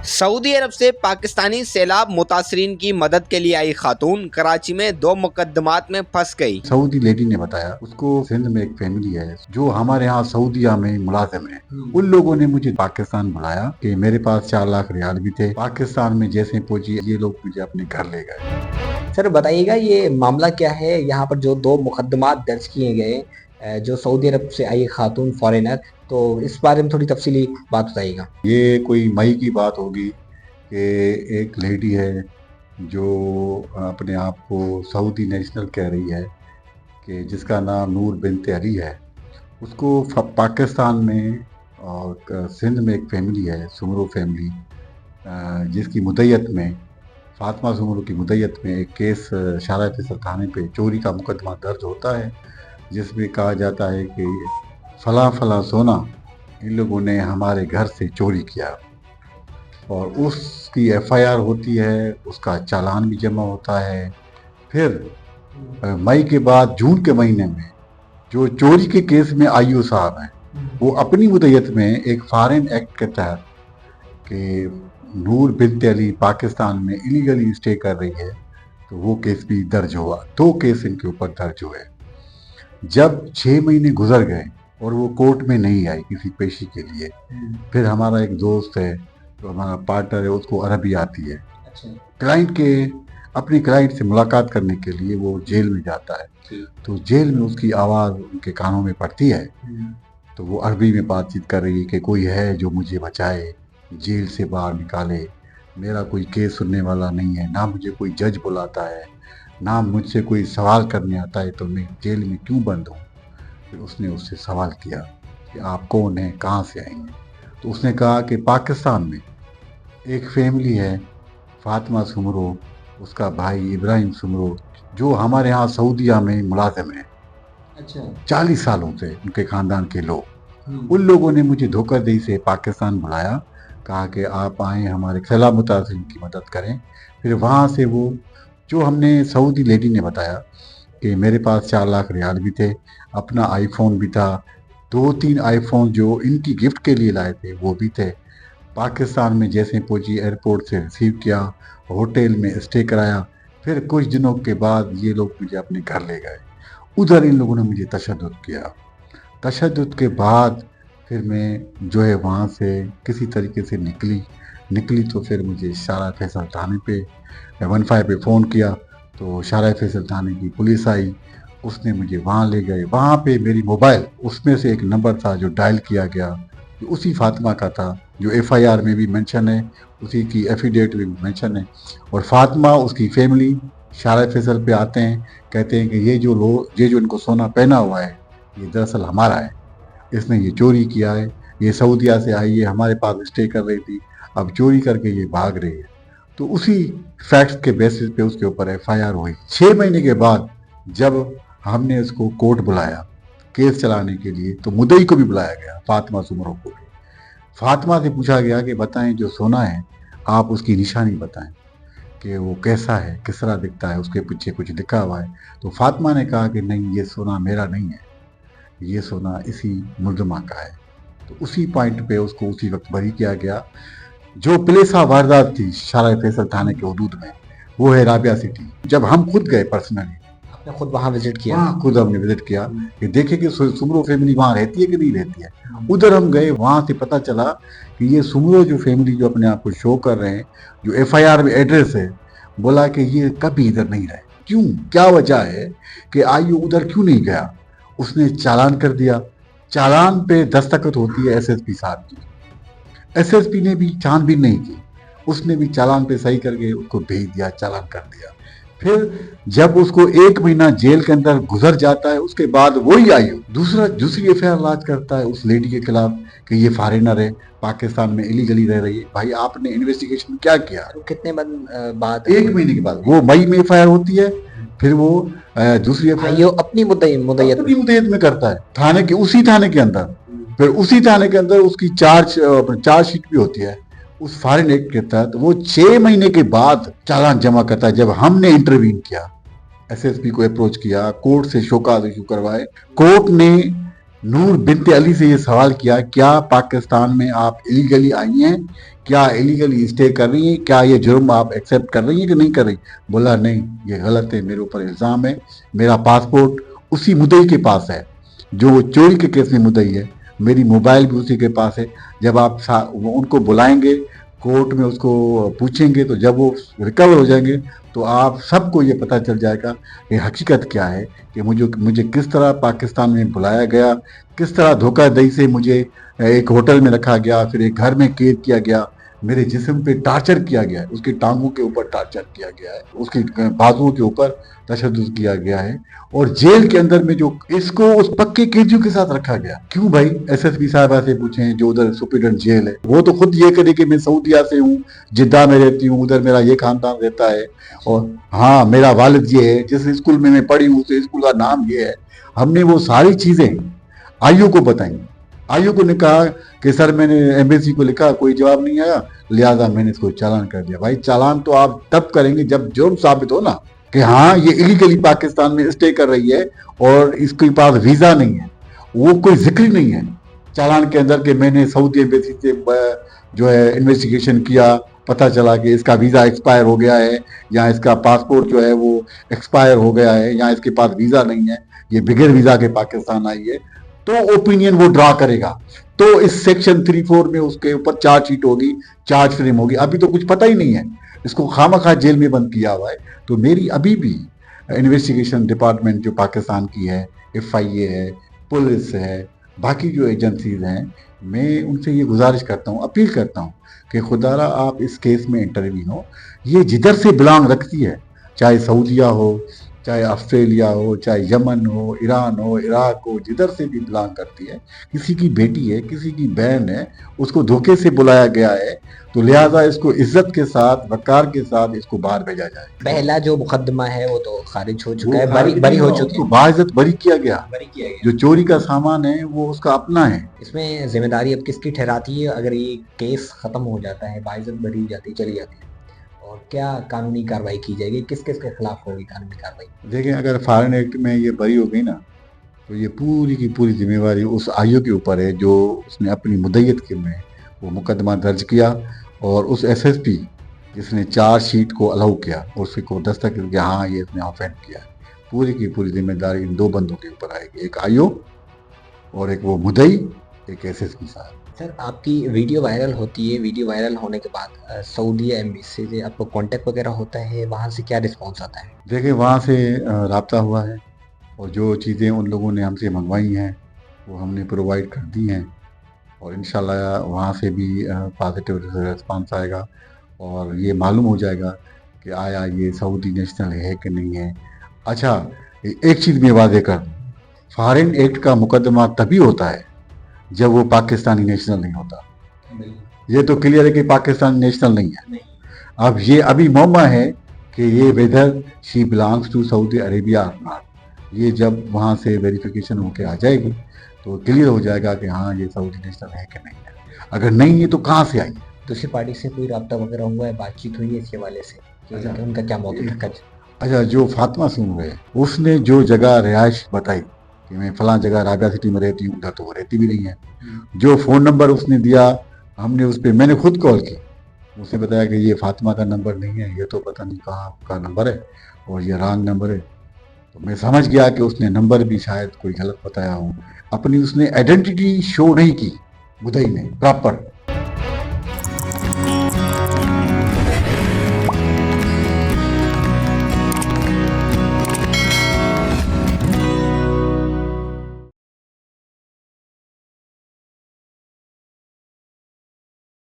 Saudi अरब से पाकिस्तानी सैलाब मुतासरीन की मदद के लिए आई खातून कराची में 2 मुकदमात में फंस गई। सऊदी लेडी ने बताया उसको सिंध में एक फैमिली है जो हमारे यहाँ सऊदीया में मुलाजिम है। उन लोगों ने मुझे पाकिस्तान बुलाया कि मेरे पास 4 लाख रियाल भी थे। पाकिस्तान में जैसे पहुंची ये लोग मुझे अपने घर ले गए। सर बताइएगा ये मामला क्या है, यहाँ पर जो 2 मुकदमात दर्ज किए गए जो सऊदी अरब से आई खातून फॉरेनर, तो इस बारे में थोड़ी तफसीली बात बताइएगा। ये कोई मई की बात होगी कि एक लेडी है जो अपने आप को सऊदी नेशनल कह रही है कि जिसका नाम नूर बिनते अली है। उसको पाकिस्तान में और सिंध में एक फैमिली है सुमरो फैमिली, जिसकी मुद्दत में फातिमा सुमरो की मुद्दत में एक केस शारा फैसल थाने पे चोरी का मुकदमा दर्ज होता है, जिसमें कहा जाता है कि फला फला सोना इन लोगों ने हमारे घर से चोरी किया और उसकी एफआईआर होती है, उसका चालान भी जमा होता है। फिर मई के बाद जून के महीने में जो चोरी के केस में आईओ साहब हैं वो अपनी मुद्दत में एक फॉरेन एक्ट के तहत कि नूर बिनते अली पाकिस्तान में इलीगली स्टे कर रही है, तो वो केस भी दर्ज हुआ। 2 केस इनके ऊपर दर्ज हुए। जब 6 महीने गुजर गए और वो कोर्ट में नहीं आई किसी पेशी के लिए, फिर हमारा एक दोस्त है जो हमारा पार्टनर है, उसको अरबी आती है। क्लाइंट के अपने क्लाइंट से मुलाकात करने के लिए वो जेल में जाता है, तो जेल में उसकी आवाज़ उनके कानों में पड़ती है, तो वो अरबी में बातचीत कर रही है कि कोई है जो मुझे बचाए, जेल से बाहर निकाले, मेरा कोई केस सुनने वाला नहीं है, ना मुझे कोई जज बुलाता है, ना मुझसे कोई सवाल करने आता है, तो मैं जेल में क्यों बंद हूँ। फिर उसने उससे सवाल किया कि आप कौन हैं, कहाँ से आएंगे। तो उसने कहा कि पाकिस्तान में एक फैमिली है फातिमा सुमरो, उसका भाई इब्राहिम सुमरो जो हमारे यहाँ सऊदीया में मुलाजिम है। 40 सालों से उनके ख़ानदान के लोग, उन लोगों ने मुझे धोखाधड़ी से पाकिस्तान बुलाया, कहा कि आप आएँ हमारे सैलाब मुतासरीन की मदद करें। फिर वहाँ से वो जो हमने सऊदी लेडी ने बताया कि मेरे पास 4 लाख रियाल भी थे, अपना आईफोन भी था, 2-3 आईफोन जो इनकी गिफ्ट के लिए लाए थे वो भी थे। पाकिस्तान में जैसे पहुंची एयरपोर्ट से रिसीव किया, होटल में स्टे कराया। फिर कुछ दिनों के बाद ये लोग मुझे अपने घर ले गए। उधर इन लोगों ने मुझे तशद्दुद किया। तशद्दुद के बाद फिर मैं जो है वहाँ से किसी तरीके से निकली तो फिर मुझे शारा फैसल थाने पे 15 पे फ़ोन किया, तो शारा फैसल थाने की पुलिस आई, उसने मुझे वहाँ ले गए। वहाँ पे मेरी मोबाइल उसमें से एक नंबर था जो डायल किया गया, जो उसी फातिमा का था जो एफआईआर में भी मेंशन है, उसी की एफिडेविट में भी मेंशन है। और फातिमा उसकी फैमिली शारा फैसल पे आते हैं, कहते हैं कि ये जो इनको सोना पहना हुआ है ये दरअसल हमारा है, इसने ये चोरी किया है, ये सऊदीया से आई है, हमारे पास स्टे कर रही थी, अब चोरी करके ये भाग रही है। तो उसी फैक्ट्स के बेसिस पे उसके ऊपर एफआईआर हुई। 6 महीने के बाद जब हमने उसको कोर्ट बुलाया केस चलाने के लिए, तो मुद्दई को भी बुलाया गया, फातिमा सुमरो को भी। फातिमा से पूछा गया कि बताएं जो सोना है आप उसकी निशानी बताएं कि वो कैसा है, किस तरह दिखता है, उसके पीछे कुछ लिखा हुआ है। तो फातिमा ने कहा कि नहीं, ये सोना मेरा नहीं है, ये सोना इसी मुल्ज़िमा का है। तो उसी पॉइंट पे उसको उसी वक्त बरी किया गया। जो प्लेसा वारदात थी शारा फैसल थाने के हदूद में, वो है राबिया सिटी। जब हम खुद गए पर्सनली, आपने खुद वहाँ विजिट किया? हाँ, खुद हमने विजिट किया कि देखे कि सुमरो फैमिली वहाँ रहती है कि नहीं रहती है। उधर हम गए, वहाँ से पता चला कि ये सुमरो जो फैमिली जो अपने आप को शो कर रहे हैं, जो एफआईआर में एड्रेस है, बोला कि ये कभी इधर नहीं रहे। क्यों, क्या वजह है कि आईओ उधर क्यों नहीं गया। उसने चालान कर दिया, चालान पे दस्तखत होती है एसएसपी साहब की। एसएसपी ने भी छानबीन नहीं की, उसने भी चालान पे सही करके उसको भेज दिया, चालान कर दिया। फिर जब उसको 1 महीना जेल के अंदर गुजर जाता है, उसके बाद वही आईओ दूसरी एफआईआर लॉन्च करता है उस लेडी के खिलाफ कि ये फॉरेनर है, पाकिस्तान में इलीगली रह रही है। भाई आपने इन्वेस्टिगेशन क्या किया? तो कितने बाद? 1 महीने के बाद वो मई में एफआईआर होती है, फिर वो दूसरी एफआईआर अपनी मुद्दत में करता है थाने के, उसी थाने के अंदर। फिर उसी थाने के अंदर उसकी चार्ज शीट भी होती है उस फॉरेन एक्ट के तहत। वो 6 महीने के बाद चालान जमा करता है। जब हमने इंटरवीन किया, एसएसपी को अप्रोच किया, कोर्ट से शोकाज इशू करवाए, कोर्ट ने नूर बिनते अली से ये सवाल किया, क्या पाकिस्तान में आप इलीगली आई हैं, क्या इलीगली स्टे कर रही हैं, क्या ये जुर्म आप एक्सेप्ट कर रही हैं कि नहीं कर रही? बोला नहीं, ये गलत है, मेरे ऊपर इल्ज़ाम है, मेरा पासपोर्ट उसी मुद्दई के पास है जो चोरी के केस में मुद्दई है, मेरी मोबाइल भी उसी के पास है। जब आप उनको बुलाएंगे कोर्ट में, उसको पूछेंगे, तो जब वो रिकवर हो जाएंगे तो आप सबको ये पता चल जाएगा कि हकीकत क्या है, कि मुझे किस तरह पाकिस्तान में बुलाया गया, किस तरह धोखाधड़ी से मुझे एक होटल में रखा गया, फिर एक घर में कैद किया गया, मेरे जिस्म पे टार्चर किया गया है, उसकी टांगों के ऊपर टार्चर किया गया है, उसकी बाजुओं के ऊपर तशद्दुद किया गया है, और जेल के अंदर में जो इसको उस पक्के कैदियों के साथ रखा गया। क्यों भाई? एसएसपी साहबा से पूछें जो उधर सुप्रीडेंट जेल है, वो तो खुद ये करे कि मैं सऊदिया से हूँ, जिद्दा में रहती हूँ, उधर मेरा ये खानदान रहता है, और हाँ मेरा वालिद ये है, जिस स्कूल में मैं पढ़ी हूँ उस स्कूल का नाम ये है। हमने वो सारी चीजें आईओ को बताई। आईओ को ने कहा कि सर मैंने एम्बेसी को लिखा, कोई जवाब नहीं आया, लिहाजा मैंने इसको चालान कर दिया। भाई चालान तो आप तब करेंगे जब जुर्म साबित हो ना, कि हाँ ये इलीगली पाकिस्तान में स्टे कर रही है और इसके पास वीजा नहीं है, वो कोई जिक्र नहीं है चालान के अंदर कि मैंने सऊदी एम्बेसी से जो है इन्वेस्टिगेशन किया, पता चला कि इसका वीजा एक्सपायर हो गया है, या इसका पासपोर्ट जो है वो एक्सपायर हो गया है, या इसके पास वीजा नहीं है, ये बगैर वीजा के पाकिस्तान आई है, तो ओपिनियन वो ड्रा करेगा। तो इस सेक्शन 34 में उसके ऊपर चार्जशीट होगी, चार्ज फ्रेम होगी। अभी तो कुछ पता ही नहीं है, इसको खामखा जेल में बंद किया हुआ है। तो मेरी अभी भी इन्वेस्टिगेशन डिपार्टमेंट जो पाकिस्तान की है, FIA है, पुलिस है, बाकी जो एजेंसीज हैं, मैं उनसे ये गुजारिश करता हूँ, अपील करता हूँ कि खुदारा आप इस केस में इंटरवीन हो। ये जिधर से बिलोंग रखती है, चाहे सऊदिया हो, चाहे ऑस्ट्रेलिया हो, चाहे यमन हो, ईरान हो, इराक हो, जिधर से भी बिलोंग करती है, किसी की बेटी है, किसी की बहन है, उसको धोखे से बुलाया गया है, तो लिहाजा इसको इज्जत के साथ, वकार के साथ इसको बाहर भेजा जाए। पहला जो मुकदमा है वो तो खारिज हो चुका है, वो बरी हो चुकी उसको है, बाइज्जत बरी किया गया। बरी किया गया। जो चोरी का सामान है वो उसका अपना है। इसमें जिम्मेदारी अब किसकी ठहराती है अगर ये केस खत्म हो जाता है, बाइज्जत बरी हो जाती चली जाती है, और क्या कानूनी कार्रवाई की जाएगी, किस किस के खिलाफ होगी कानूनी कार्रवाई? देखें, अगर फॉरेन एक्ट में ये बरी हो गई ना, तो ये पूरी की पूरी जिम्मेवारी उस आईओ के ऊपर है जो उसने अपनी मुद्दत के में वो मुकदमा दर्ज किया, और उस SSP जिसने चार्जशीट को अलाउ किया और उसको दस्तखत किया, हाँ ये इसने ऑफेंड किया है। पूरी की पूरी जिम्मेदारी इन दो बंदों के ऊपर आएगी, एक आईओ और एक वो मुद्दई, एक SSP साहब। सर आपकी वीडियो वायरल होती है, वीडियो वायरल होने के बाद सऊदी एम्बेसी से आपको कांटेक्ट वगैरह होता है, वहाँ से क्या रिस्पॉन्स आता है? देखिए, वहाँ से राब्ता हुआ है, और जो चीज़ें उन लोगों ने हमसे मंगवाई हैं वो हमने प्रोवाइड कर दी हैं, और इंशाल्लाह वहाँ से भी पॉजिटिव रिस्पांस आएगा, और ये मालूम हो जाएगा कि आया ये सऊदी नेशनल है कि नहीं है। अच्छा, एक चीज़ मैं वादे कर दूँ, फॉरेन एक्ट का मुकदमा तभी होता है जब वो पाकिस्तानी नेशनल नहीं होता। ये तो क्लियर है कि पाकिस्तान नेशनल नहीं है। अब ये अभी मौका है कि ये whether she belongs to Saudi Arabia और नॉट, ये जब वहाँ से वेरिफिकेशन होके आ जाएगी तो क्लियर हो जाएगा कि हाँ ये सऊदी नेशनल है कि नहीं है। अगर नहीं है तो कहाँ से आई? दूसरी पार्टी से कोई रब्ता वगैरह हुआ है, बातचीत हुई है इसके हवाले से कि अच्छा। उनका क्या मौक़िफ़ था? अच्छा, जो फातिमा सुन है उसने जो जगह रिहाइश बताई कि मैं फलां जगह राबिया सिटी में रहती हूँ, उधर तो वो रहती भी नहीं है। जो फ़ोन नंबर उसने दिया, हमने उस पर मैंने खुद कॉल की, उसने बताया कि ये फातिमा का नंबर नहीं है, ये तो पता नहीं कहाँ का नंबर है और ये रॉन्ग नंबर है। तो मैं समझ गया कि उसने नंबर भी शायद कोई गलत बताया हो। अपनी उसने आइडेंटिटी शो नहीं की मुद्दई ने प्रॉपर,